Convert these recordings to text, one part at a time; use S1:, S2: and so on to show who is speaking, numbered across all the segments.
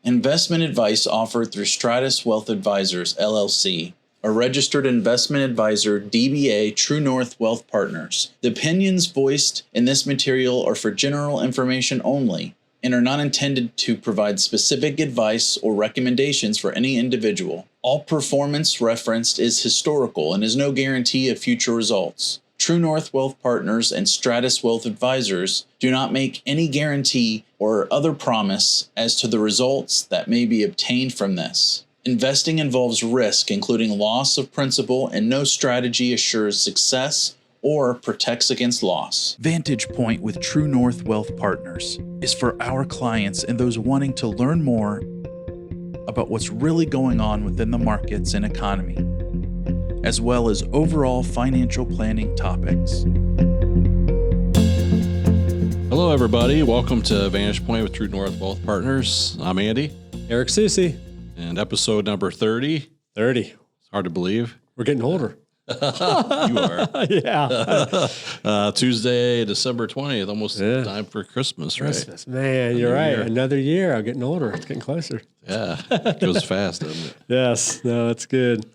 S1: Investment advice offered through Stratus Wealth Advisors, LLC, a registered investment advisor, DBA True North Wealth Partners. The opinions voiced in this material are for general information only and are not intended to provide specific advice or recommendations for any individual. All performance referenced is historical and is no guarantee of future results. True North Wealth Partners and Stratus Wealth Advisors do not make any guarantee or other promise as to the results that may be obtained from this. Investing involves risk, including loss of principal, and no strategy assures success or protects against loss. Vantage Point with True North Wealth Partners is for our clients and those wanting to learn more about what's really going on within the markets and economy, as well as overall financial planning topics.
S2: Hello, everybody. Welcome to Vantage Point with True North Wealth Partners. I'm Andy.
S3: Eric Susi.
S2: And episode number 30.
S3: 30.
S2: It's hard to believe.
S3: We're getting older.
S2: You are.
S3: Yeah.
S2: Tuesday, December 20th, almost time for Christmas, right?
S3: Christmas. Man, you're right. Another year. I'm getting older. It's getting closer.
S2: Yeah. It goes fast, doesn't it?
S3: Yes. No, it's good.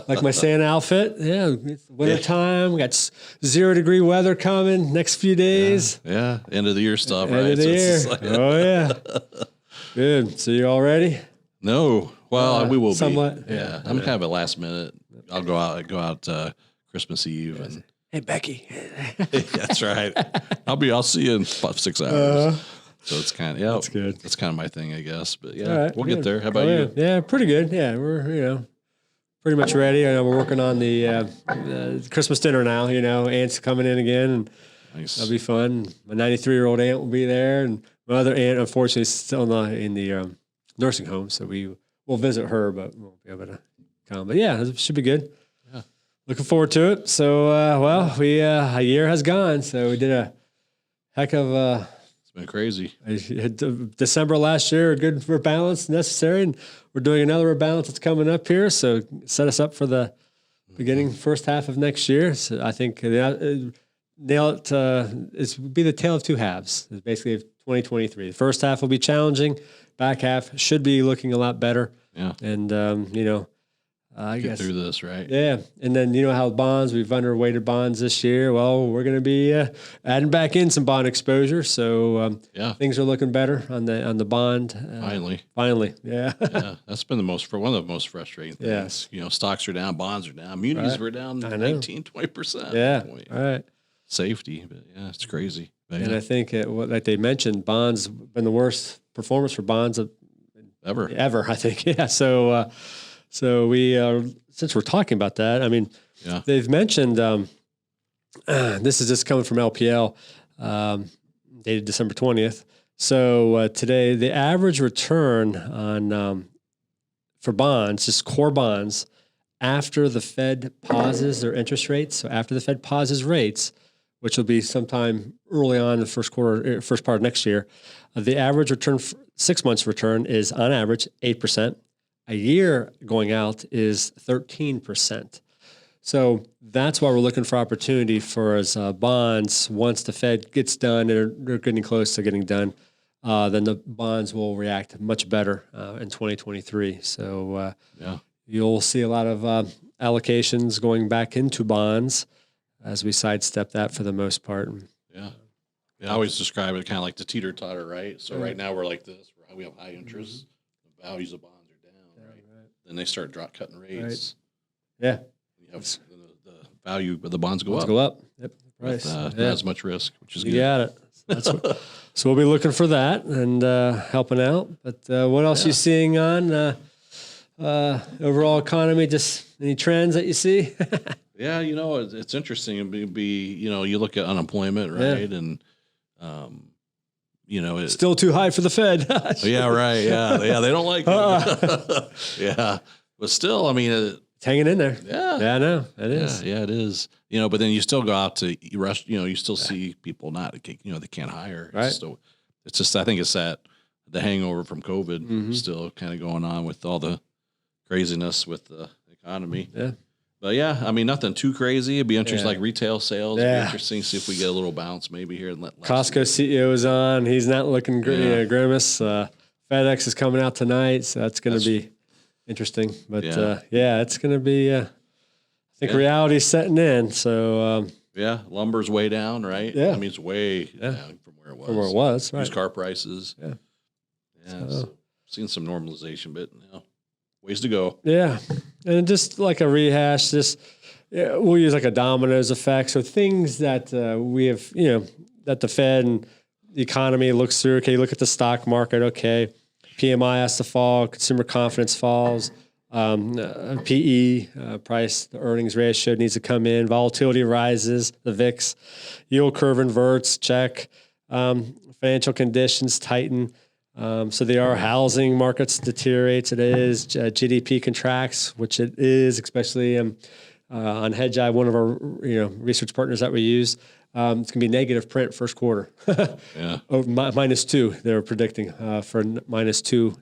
S3: Like my Santa outfit. Yeah. It's winter time. We got 0 degree weather coming next few days.
S2: Yeah. End of the year stuff, right?
S3: End of the year. Oh, yeah. Good. So you all ready?
S2: No. Well, we will
S3: somewhat.
S2: Be. Yeah. I'm kind of a last minute. I'll go out Christmas Eve and
S3: hey Becky.
S2: That's right. I'll see you in about 6 hours. So it's kind of
S3: that's good.
S2: That's kind of my thing, I guess. But we'll get there. How about
S3: you? Yeah, pretty good. Yeah, we're pretty much ready. We're working on the Christmas dinner now. Aunt's coming in again, and
S2: nice.
S3: That'll be fun. My 93-year-old aunt will be there, and my other aunt, unfortunately, is still in the nursing home, so we'll visit her, but we won't be able to come. But yeah, it should be good. Yeah. Looking forward to it. So, a year has gone. So we did a heck of
S2: it's been crazy.
S3: December last year, a good rebalance necessary. And we're doing another rebalance that's coming up here. So set us up for the beginning, first half of next year. So I think it'll be the tale of two halves. It's basically 2023. The first half will be challenging. Back half should be looking a lot better.
S2: Yeah.
S3: And, I
S2: get
S3: guess
S2: through this, right?
S3: Yeah. And then, how bonds, we've underweighted bonds this year. Well, we're going to be adding back in some bond exposure. So, things are looking better on the bond. Finally. Yeah.
S2: Yeah. That's been one of the most frustrating things.
S3: Yeah.
S2: Stocks are down, bonds are down, munis were down 19, 20%.
S3: Yeah. All right.
S2: Safety. But it's crazy. But,
S3: and I think like they mentioned, bonds have been the worst performance for bonds ever, I think. Yeah. So we, since we're talking about that, I mean, they've mentioned, this is just coming from LPL, dated December 20th. So today, the average return on for bonds, just core bonds, after the Fed pauses their interest rates, so after the Fed pauses rates, which will be sometime early on in the first part of next year, the average return, 6 months return is on average 8%. A year going out is 13%. So that's why we're looking for opportunity for as bonds. Once the Fed gets done, they're getting close to getting done, then the bonds will react much better in 2023. So you'll see a lot of allocations going back into bonds as we sidestep that for the most part.
S2: Yeah. I always describe it kind of like the teeter-totter, right? So right now we're like this. We have high interest. The values of bonds are down, right? Then they start cutting rates.
S3: Right. Yeah.
S2: You have the value of the bonds go up.
S3: Yep. Price.
S2: With, not as much risk, which is good.
S3: You got it. So we'll be looking for that and helping out. But what else are you seeing on overall economy? Just any trends that you see?
S2: Yeah, it's interesting. You look at unemployment, right? And, it's
S3: still too high for the Fed.
S2: Yeah, right. Yeah. They don't like it. Yeah. But still, it's
S3: hanging in there.
S2: Yeah.
S3: Yeah, I know. It is.
S2: Yeah, it is. But then you still go out to rush, you still see people they can't hire.
S3: Right.
S2: So it's just, I think it's the hangover from COVID still kind of going on with all the craziness with the economy.
S3: Yeah.
S2: But nothing too crazy. It'd be interesting, like retail sales. It'd be interesting to see if we get a little bounce maybe here.
S3: Costco CEO is on. He's not looking grimace. FedEx is coming out tonight, so that's going to be interesting. But it's going to be. I think reality's setting in. So
S2: lumber's way down, right?
S3: Yeah,
S2: I mean it's way down from where it was.
S3: From where it was, right?
S2: Used car prices. So, seen some normalization, but ways to go.
S3: Yeah, and just like a rehash, we'll use like a dominoes effect. So things that we have, that the Fed and the economy looks through. Okay, look at the stock market. Okay, PMI has to fall, consumer confidence falls. PE, price to earnings ratio needs to come in. Volatility rises, the VIX, yield curve inverts, check. Financial conditions tighten. So our housing markets deteriorates. It is GDP contracts, which it is, especially on Hedgeye, one of our research partners that we use. It's going to be negative print first quarter. -2. They're predicting for -2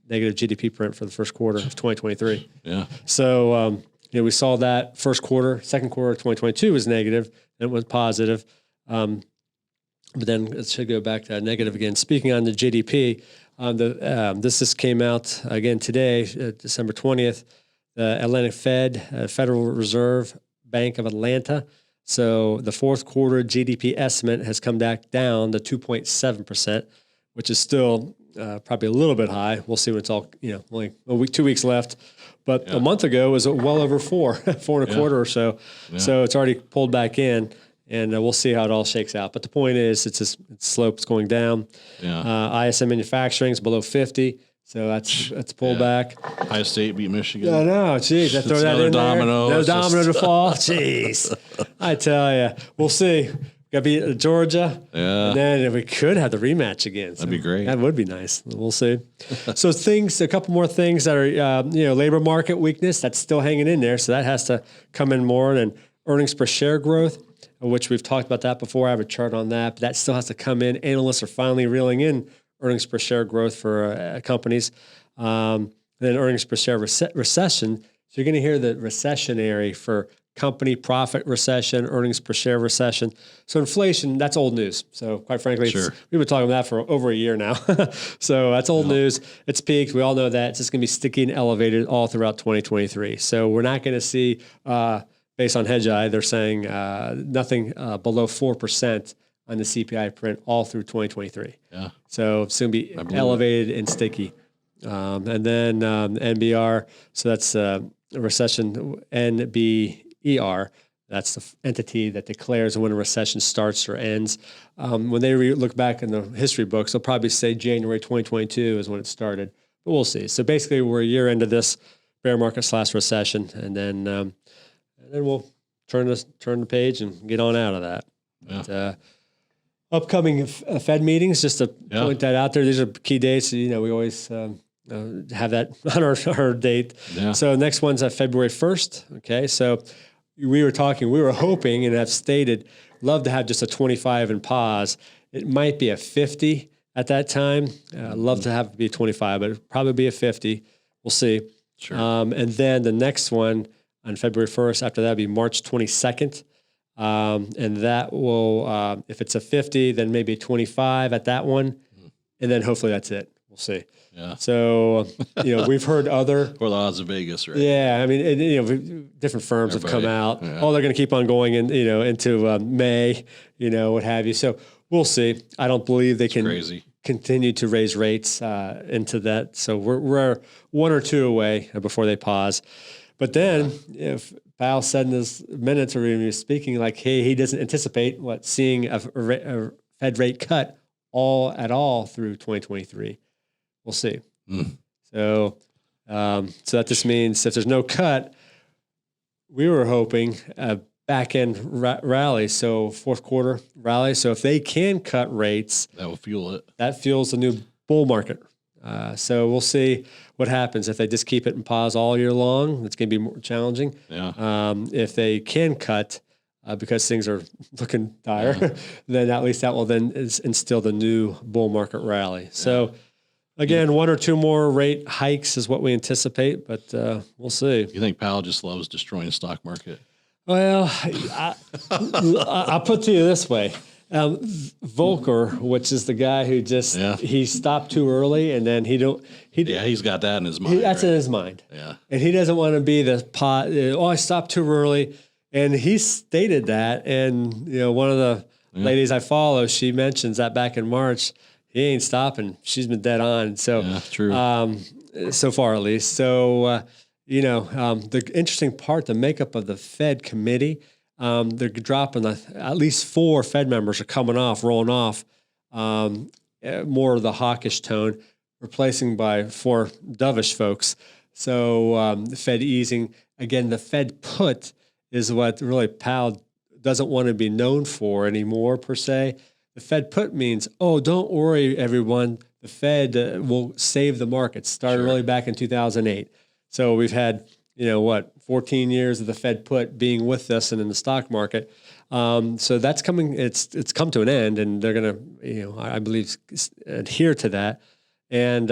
S3: negative GDP print for the first quarter of 2023.
S2: Yeah.
S3: So we saw that first quarter, second quarter of 2022 was negative, and it was positive. But then it should go back to negative again. Speaking on the GDP, this just came out again today, December 20th, the Atlantic Federal Reserve Bank of Atlanta. So the fourth quarter GDP estimate has come back down to 2.7%, which is still probably a little bit high. We'll see when it's all, only 2 weeks left. But a month ago it was well over 4.25 or so. Yeah. So it's already pulled back in. And we'll see how it all shakes out. But the point is, its slope's going down. Yeah. ISM manufacturing is below 50, so that's pulled back.
S2: Ohio State beat Michigan.
S3: I know, geez, I throw that in domino. There. No domino to fall. Jeez, I tell you, we'll see. Got to beat Georgia. Yeah. And then we could have the rematch again.
S2: That'd be great.
S3: That would be nice. We'll see. So a couple more things that are, labor market weakness that's still hanging in there. So that has to come in more, and earnings per share growth, which we've talked about that before. I have a chart on that, but that still has to come in. Analysts are finally reeling in earnings per share growth for companies. Then earnings per share recession. So you're going to hear the recessionary for company profit recession, earnings per share recession. So inflation, that's old news. So quite frankly, we've been talking about that for over a year now. So that's old news. It's peaked. We all know that. It's just going to be sticky and elevated all throughout 2023. So we're not going to see... based on Hedgeye, they're saying nothing below 4% on the CPI print all through 2023. Yeah. So it's going to be elevated and sticky. And then NBR, so that's a recession, NBER, that's the entity that declares when a recession starts or ends. When they look back in the history books, they'll probably say January 2022 is when it started. But we'll see. So basically, we're a year into this bear market / recession, and then we'll turn the page and get on out of that. Yeah. But, upcoming Fed meetings, just to point that out there. These are key dates. We always have that on our date. Yeah. So next one's February 1st. Okay, so we were hoping and have stated, love to have just a 25 and pause. It might be a 50 at that time. Love to have it be a 25, but it'll probably be a 50. We'll see. Sure. And then the next one, on February 1st. After that, it'll be March 22nd. And that will, if it's a 50, then maybe a 25 at that one. And then hopefully that's it. We'll see. Yeah. So, we've heard other.
S2: Or the odds of Vegas, right?
S3: Yeah. I mean, different firms have come out. Yeah. Oh, they're going to keep on going into May, what have you. So we'll see. I don't believe they can continue to raise rates into that. So we're 1 or 2 away before they pause. But then, if Powell said in his minutes, or when he was speaking, like, hey, he doesn't anticipate seeing a Fed rate cut at all through 2023. We'll see. So that just means if there's no cut, we were hoping a back end rally. So fourth quarter rally. So if they can cut rates,
S2: that will fuel it.
S3: That fuels the new bull market. So we'll see what happens if they just keep it in pause all year long. It's going to be more challenging. Yeah. If they can cut because things are looking dire, then at least that will then instill the new bull market rally. Yeah. So again, 1 or 2 more rate hikes is what we anticipate, but we'll see.
S2: You think Powell just loves destroying the stock market?
S3: Well, I'll put it to you this way. Volcker, which is the guy who just he stopped too early, and then he's
S2: got that in his mind.
S3: That's in his mind.
S2: Yeah,
S3: and he doesn't want to be the pot. Oh, I stopped too early, and he stated that. And one of the ladies I follow, she mentions that back in March, he ain't stopping. She's been dead on. So
S2: true.
S3: So far, at least. So the interesting part, the makeup of the Fed committee. They're dropping at least 4 Fed members are rolling off, more of the hawkish tone, replacing by 4 dovish folks. So the Fed easing. Again, the Fed put is what really Powell doesn't want to be known for anymore, per se. The Fed put means, don't worry, everyone. The Fed will save the markets. Started really back in 2008. So we've had 14 years of the Fed put being with us and in the stock market. So that's coming. It's come to an end, and they're going to, I believe, adhere to that. And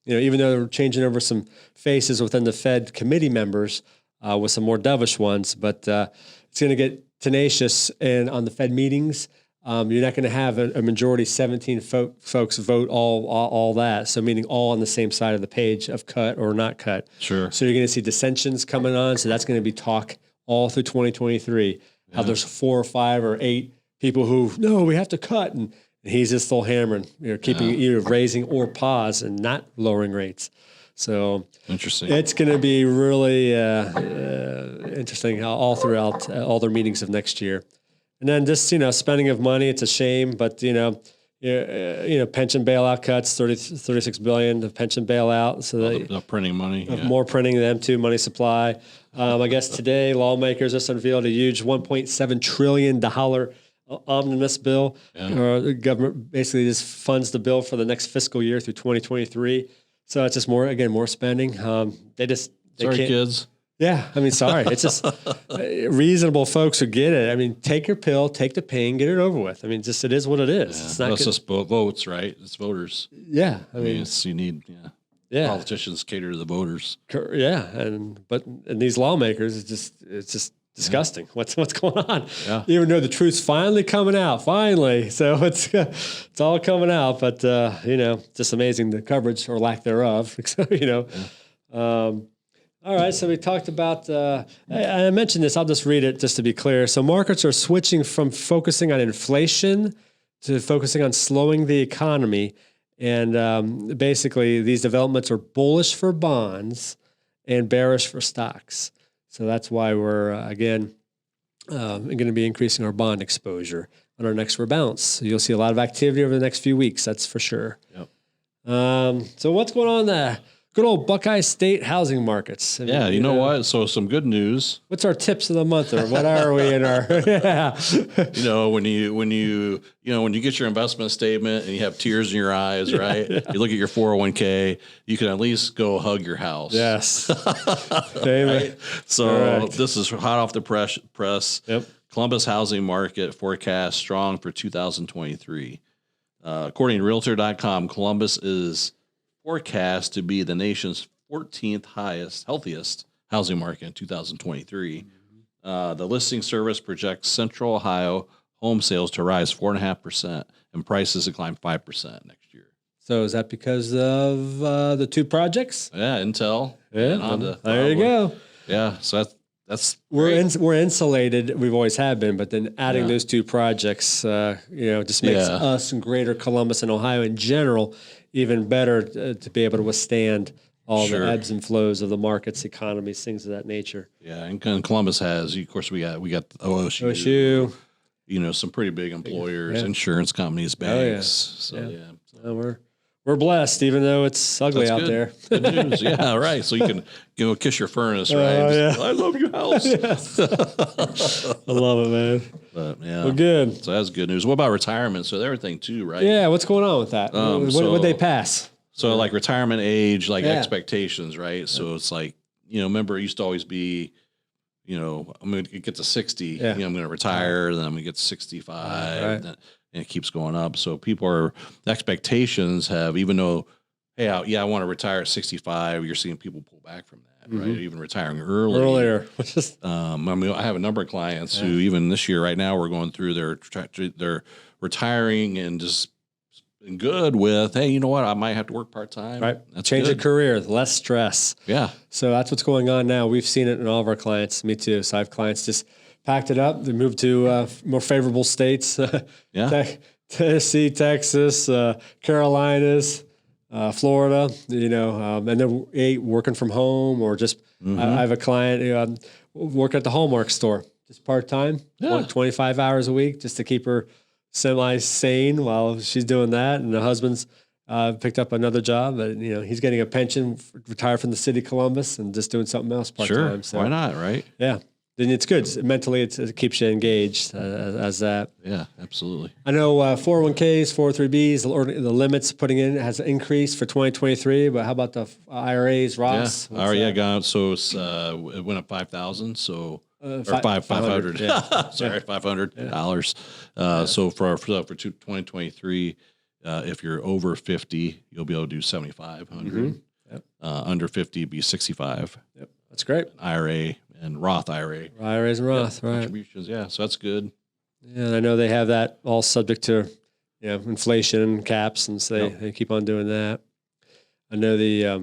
S3: even though they're changing over some faces within the Fed committee members with some more dovish ones, but it's going to get tenacious. And on the Fed meetings, you're not going to have a majority 17 folks vote all that. So meaning all on the same side of the page of cut or not cut.
S2: Sure.
S3: So you're going to see dissensions coming on. So that's going to be talk all through 2023. How there's 4 or 5 or 8 people who, no, we have to cut. And he's just still hammering, keeping either raising or pause and not lowering rates. So
S2: interesting.
S3: It's going to be really interesting all throughout all their meetings of next year. And then just, spending of money, it's a shame, but, pension bailout cuts, 36 billion of pension bailout. So
S2: the printing money.
S3: More printing them too, money supply. I guess today lawmakers just unveiled a huge $1.7 trillion omnibus bill. The government basically just funds the bill for the next fiscal year through 2023. So it's just more spending. Sorry,
S2: kids.
S3: Yeah, sorry. It's just reasonable folks who get it. Take your pill, take the pain, get it over with. It is what it is.
S2: Yeah.
S3: It's not
S2: just votes, right? It's voters.
S3: Yeah,
S2: you need politicians cater to the voters.
S3: Yeah, and these lawmakers, it's just disgusting. What's going on? Yeah. Even though the truth's finally coming out, so it's all coming out. But just amazing the coverage or lack thereof. All right, so we talked about, I mentioned this, I'll just read it just to be clear. So markets are switching from focusing on inflation to focusing on slowing the economy. And basically, these developments are bullish for bonds and bearish for stocks. So that's why we're, again, going to be increasing our bond exposure on our next rebalance. So you'll see a lot of activity over the next few weeks, that's for sure. Yep. So what's going on there? Good old Buckeye State housing markets.
S2: You know what? So some good news.
S3: What's our tips of the month, or what are we in our?
S2: When you get your investment statement and you have tears in your eyes, right? You look at your 401k, you can at least go hug your house.
S3: Yes.
S2: Right? So this is hot off the press.
S3: Yep.
S2: Columbus housing market forecast strong for 2023. According to Realtor.com, Columbus is forecast to be the nation's 14th healthiest housing market in 2023. The listing service projects Central Ohio home sales to rise 4.5% and prices to climb 5% next year.
S3: So is that because of the 2 projects?
S2: Yeah, Intel.
S3: Yeah,
S2: Honda.
S3: There you go.
S2: Yeah, so that's
S3: we're insulated. We've always have been, but then adding those 2 projects, just makes us in Greater Columbus and Ohio in general even better to be able to withstand all the ebbs and flows of the markets, economies, things of that nature.
S2: Yeah, and Columbus has, of course, we got OSU, some pretty big employers, insurance companies, banks.
S3: We're blessed, even though it's ugly out there.
S2: Good news. Yeah, right. So you can go kiss your furnace, right? I love your house.
S3: I love it, man.
S2: But
S3: well, good.
S2: So that's good news. What about retirement? So everything too, right?
S3: Yeah. What's going on with that? What they pass?
S2: So like retirement age, expectations, right? So it's like, remember it used to always be, I'm going to get to 60, I'm going to retire, then I'm going to get to 65, and it keeps going up. So the expectations have, even though, hey, I want to retire at 65, you're seeing people pull back from that, right? Even retiring earlier. I have a number of clients who even this year, right now, we're going through their retiring and just been good with, hey, you know what? I might have to work part-time.
S3: Right.
S2: That's
S3: Change
S2: good.
S3: of career, less stress.
S2: Yeah.
S3: So that's what's going on now. We've seen it in all of our clients. Me too. So I have clients just packed it up. They moved to more favorable states. Tennessee, Texas, Carolinas, Florida, and they're working from home or just, I have a client who work at the Hallmark store, just part-time, 25 hours a week just to keep her semi-sane while she's doing that. And the husband's picked up another job, but he's getting a pension, retired from the city of Columbus and just doing something else part-time.
S2: Sure.
S3: So,
S2: why not? Right.
S3: Yeah. Then it's good. Mentally, it keeps you engaged as that.
S2: Yeah, absolutely.
S3: I know 401ks, 403bs, the limits putting in has increased for 2023, but how about the IRAs, Roths?
S2: Yeah, gone up. So it went up 5,000. So or 500. Yeah. Sorry, $500. So for 2023, if you're over 50, you'll be able to do 7,500. Yep. Under 50, be 65.
S3: Yep, that's great.
S2: IRA and Roth IRA.
S3: IRAs and Roth, right?
S2: Contributions, yeah. So that's good.
S3: Yeah, and I know they have that all subject to inflation caps, and so they keep on doing that. I know I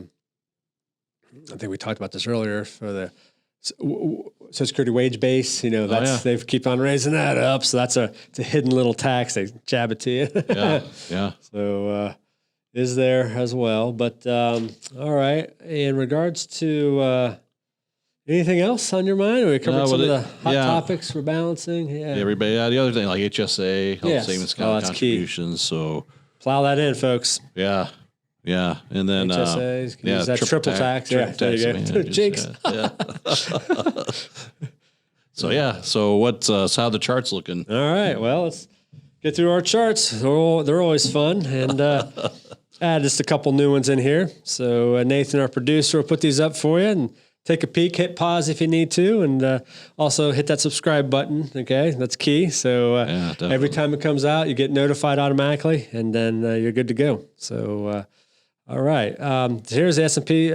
S3: think we talked about this earlier for the Social Security wage base. They keep on raising that up, so it's a hidden little tax they jab it to you.
S2: Yeah.
S3: So is there as well, but all right. In regards to anything else on your mind? We covered some of the hot topics, rebalancing. Yeah,
S2: everybody. The other thing like HSA, health savings account contributions. Key. So
S3: plow that in, folks.
S2: Yeah. And then
S3: HSAs, use that triple tax.
S2: There you go. Jinx. Yeah. So what's how the charts looking?
S3: All right. Well, let's get through our charts. They're always fun, and add just a couple new ones in here. So Nathan, our producer, will put these up for you and take a peek. Hit pause if you need to, and also hit that subscribe button. Okay, that's key. So every time it comes out, you get notified automatically, and then you're good to go. So. All right. Here's the S&P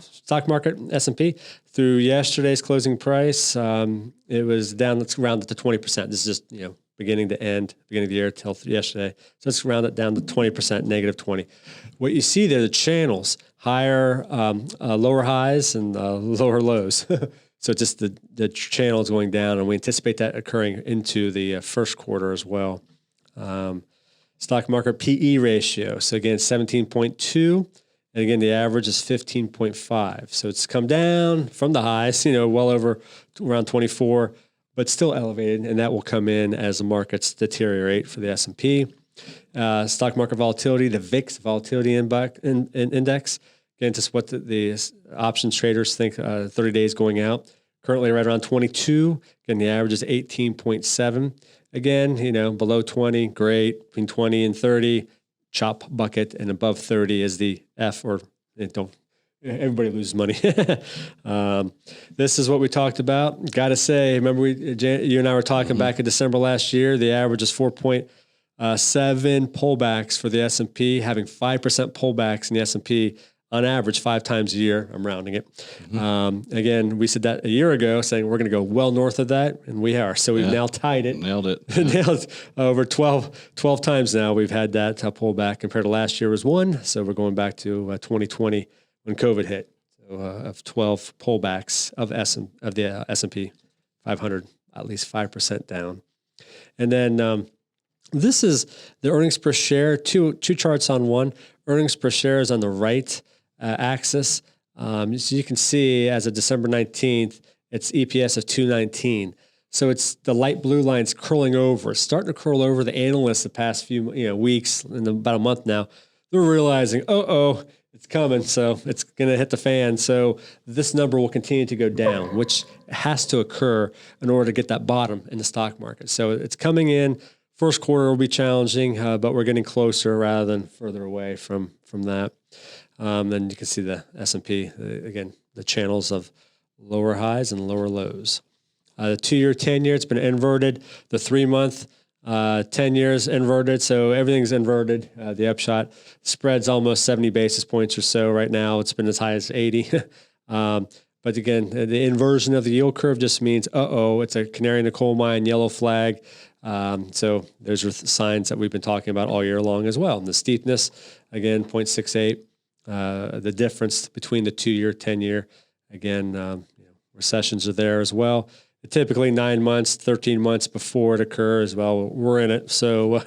S3: stock market. S&P through yesterday's closing price. It was down. Let's round it to 20%. This is just beginning to end, beginning of the year till yesterday. So let's round it down to 20%, negative 20. What you see there, the channels, higher, lower highs and lower lows. So just the channel is going down, and we anticipate that occurring into the first quarter as well. Stock market PE ratio. So again, 17.2. And again, the average is 15.5. So it's come down from the highs, well over around 24, but still elevated. And that will come in as the markets deteriorate for the S&P. Stock market volatility, the VIX volatility index. Again, just what the options traders think 30 days going out. Currently right around 22. Again, the average is 18.7. Again, below 20, great. Between 20 and 30, chop bucket, and above 30 is the F, or everybody loses money. This is what we talked about. Got to say, remember you and I were talking back in December last year, the average is 4.7 pullbacks for the S&P, having 5% pullbacks in the S&P on average 5 times a year. I'm rounding it. Again, we said that a year ago, saying we're going to go well north of that, and we are. So we've now tied it.
S2: Nailed it.
S3: Nailed over 12 times now we've had that pullback compared to last year was 1. So we're going back to 2020 when COVID hit. So of 12 pullbacks of the S&P 500, at least 5% down. And then this is the earnings per share, two charts on one. Earnings per share is on the right axis. So you can see as of December 19th, it's EPS of 219. So it's the light blue line's curling over. It's starting to curl over. The analysts the past few weeks, in about a month now, they're realizing, it's coming. So it's going to hit the fan. So this number will continue to go down, which has to occur in order to get that bottom in the stock market. So it's coming in. First quarter will be challenging, but we're getting closer rather than further away from that. Then you can see the S&P, again, the channels of lower highs and lower lows. The 2-year, 10-year, it's been inverted. The 3-month, 10 years inverted, so everything's inverted. The upshot spread's almost 70 basis points or so right now. It's been as high as 80. But again, the inversion of the yield curve just means, it's a canary in the coal mine, yellow flag. So those are signs that we've been talking about all year long as well. And the steepness, again, 0.68, the difference between the 2-year, 10-year, again, recessions are there as well. Typically 9 months, 13 months before it occurs. Well, we're in it. So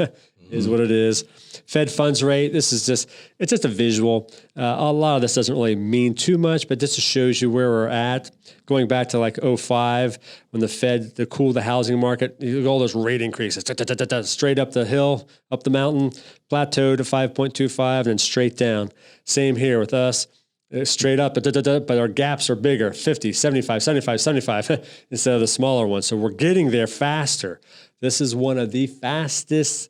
S3: is what it is. Fed funds rate, it's just a visual. A lot of this doesn't really mean too much, but this just shows you where we're at. Going back to like 2005, when the Fed to cool the housing market, all those rate increases, straight up the hill, up the mountain, plateau to 5.25, and then straight down. Same here with us. Straight up, but our gaps are bigger, 50, 75, 75, 75, instead of the smaller ones. So we're getting there faster. This is one of the fastest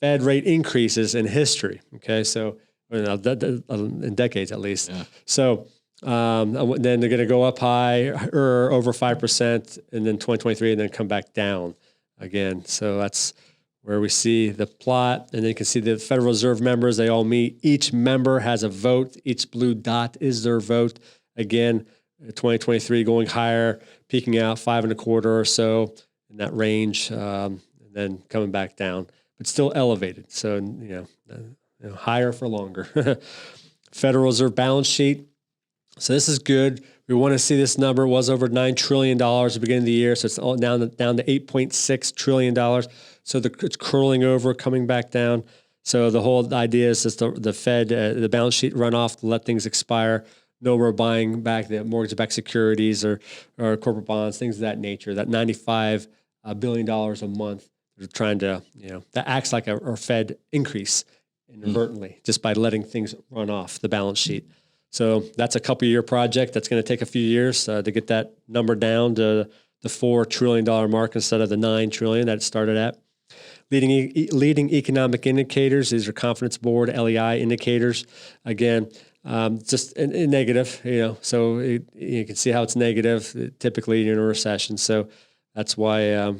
S3: Fed rate increases in history. Okay, so in decades at least. Yeah. So then they're going to go up high or over 5%, and then 2023, and then come back down again. So that's where we see the plot, and then you can see the Federal Reserve members. They all meet. Each member has a vote. Each blue dot is their vote. Again, 2023 going higher, peaking out 5.25 or so in that range, and then coming back down. But still elevated, so higher for longer. Federal Reserve balance sheet. So this is good. We want to see this number. It was over $9 trillion at the beginning of the year, so it's all down to $8.6 trillion. So it's curling over, coming back down. So the whole idea is just the Fed, the balance sheet run off to let things expire. No more buying back the mortgage-backed securities or corporate bonds, things of that nature. That $95 billion a month. They're trying to, that acts like a Fed increase inadvertently just by letting things run off the balance sheet. So that's a couple-year project. That's going to take a few years to get that number down to the $4 trillion mark instead of the $9 trillion that it started at. Leading economic indicators, these are confidence board, LEI indicators. Again, just a negative, so you can see how it's negative typically in a recession. So that's why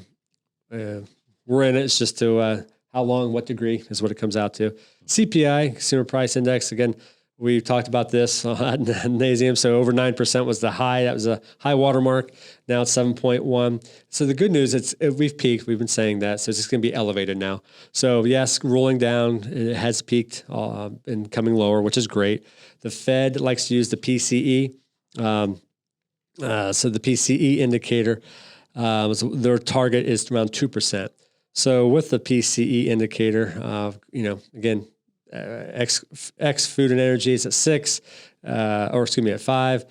S3: we're in it. It's just to how long, what degree is what it comes out to. CPI, Consumer Price Index, again, we talked about this ad nauseum. So over 9% was the high. That was a high watermark. Now it's 7.1. So the good news is we've peaked. We've been saying that. So it's just going to be elevated now. So yes, rolling down. It has peaked and coming lower, which is great. The Fed likes to use the PCE. So the PCE indicator, their target is around 2%. So with the PCE indicator, again, X food and energy is at 6, at 5.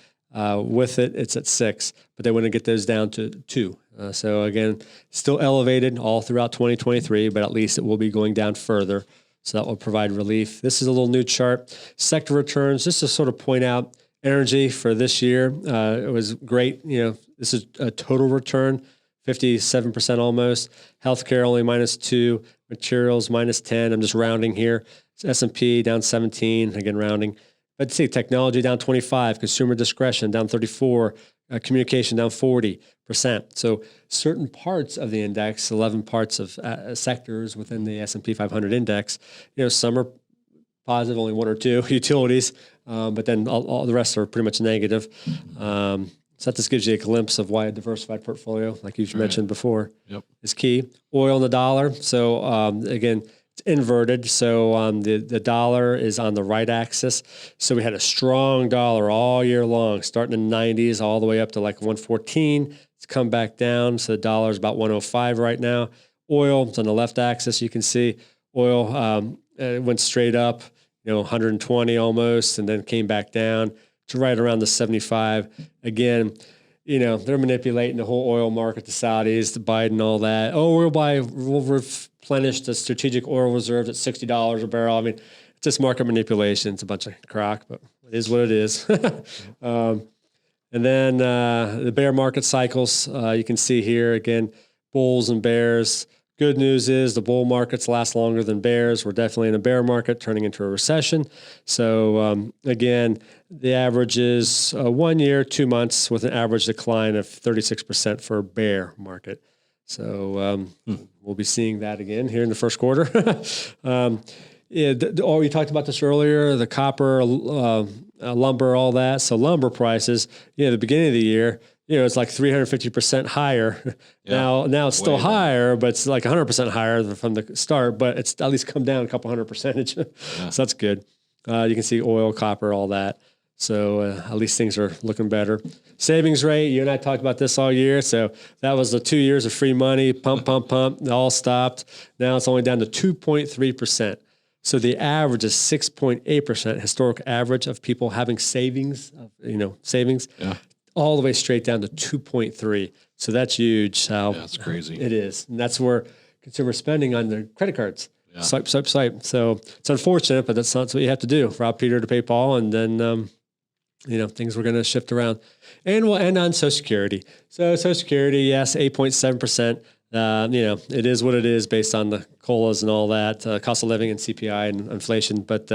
S3: With it, it's at 6, but they want to get those down to 2. So again, still elevated all throughout 2023, but at least it will be going down further. So that will provide relief. This is a little new chart. Sector returns, just to sort of point out energy for this year. It was great. This is a total return, 57% almost. Healthcare only -2, materials -10. I'm just rounding here. S&P down 17, again rounding. But see, technology down 25, consumer discretion down 34, communication down 40%. So certain parts of the index, 11 parts of sectors within the S&P 500 index, some are positive, only 1 or 2 utilities, but then all the rest are pretty much negative. So that just gives you a glimpse of why a diversified portfolio, like you've mentioned before, is key. Oil and the dollar. So again, it's inverted. So the dollar is on the right axis. So we had a strong dollar all year long, starting in the 90s all the way up to like 114. It's come back down. So the dollar is about 105 right now. Oil is on the left axis. You can see oil went straight up, 120 almost, and then came back down to right around the 75. Again, they're manipulating the whole oil market, the Saudis, the Biden, all that. Oh, we'll replenish the strategic oil reserves at $60 a barrel. I mean, it's just market manipulation. It's a bunch of crock, but it is what it is. And then the bear market cycles, you can see here, again, bulls and bears. Good news is the bull markets last longer than bears. We're definitely in a bear market turning into a recession. So again, the average is 1 year, 2 months with an average decline of 36% for a bear market. So we'll be seeing that again here in the first quarter. Yeah, we talked about this earlier, the copper, lumber, all that. So lumber prices, the beginning of the year, it's like 350% higher. Yeah. Now it's still higher, but it's like 100% higher from the start, but it's at least come down a couple hundred percentage. Yeah. So that's good. You can see oil, copper, all that. So at least things are looking better. Savings rate, you and I talked about this all year. So that was the 2 years of free money, pump, it all stopped. Now it's only down to 2.3%. So the average is 6.8%, historic average of people having savings, all the way straight down to 2.3. So that's huge.
S2: That's crazy.
S3: It is. And that's where consumer spending on their credit cards. Yeah. Swipe. So it's unfortunate, but that's what you have to do. Rob Peter to pay Paul, and then things were going to shift around. And we'll end on Social Security. So Social Security, yes, 8.7%. It is what it is based on the COLAs and all that, cost of living and CPI and inflation. But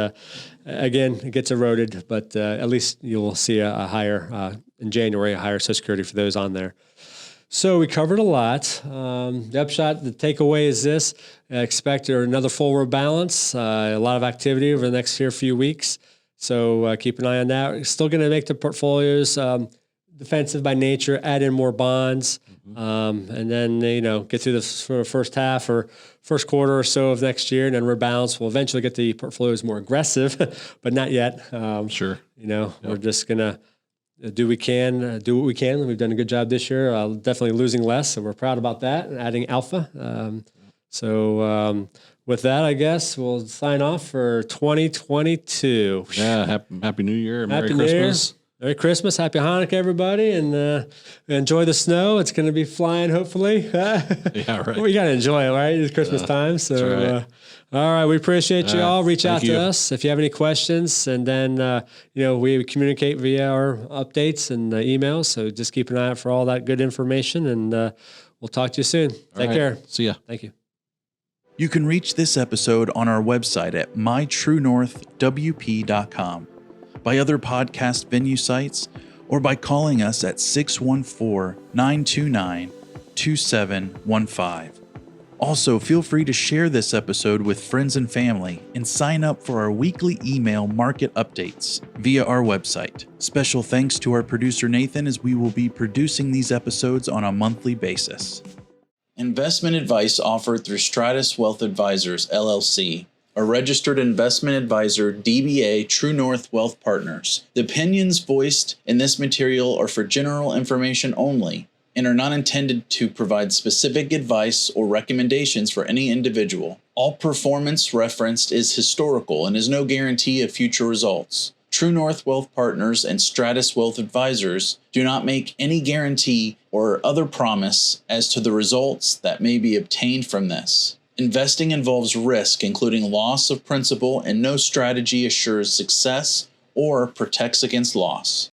S3: again, it gets eroded. But at least you'll see a higher in January, a higher Social Security for those on there. So we covered a lot. The upshot, the takeaway is this: expect another full rebalance. A lot of activity over the next few weeks. So keep an eye on that. We're still going to make the portfolios defensive by nature. Add in more bonds. And then, get through the first half or first quarter or so of next year, and then rebalance. We'll eventually get the portfolios more aggressive, but not yet.
S2: Sure.
S3: We're just going to do what we can. We've done a good job this year. Definitely losing less, so we're proud about that, and adding alpha. With that, I guess we'll sign off for 2022.
S2: Yeah, Happy New Year. Merry Christmas.
S3: Merry Christmas, Happy Hanukkah, everybody, and enjoy the snow. It's going to be flying, hopefully.
S2: Yeah, right.
S3: We got to enjoy it, right? It's Christmas time. So, right. All right, we appreciate you all. Reach out to us if you have any questions, and then we communicate via our updates and emails. So just keep an eye out for all that good information, and we'll talk to you soon. Take care.
S2: See ya.
S3: Thank you.
S1: You can reach this episode on our website at mytruenorthwp.com, by other podcast venue sites, or by calling us at 614-929-2715. Also, feel free to share this episode with friends and family and sign up for our weekly email market updates via our website. Special thanks to our producer Nathan, as we will be producing these episodes on a monthly basis. Investment advice offered through Stratus Wealth Advisors, LLC, a registered investment advisor, DBA True North Wealth Partners. The opinions voiced in this material are for general information only and are not intended to provide specific advice or recommendations for any individual. All performance referenced is historical and is no guarantee of future results. True North Wealth Partners and Stratus Wealth Advisors do not make any guarantee or other promise as to the results that may be obtained from this. Investing involves risk, including loss of principal, and no strategy assures success or protects against loss.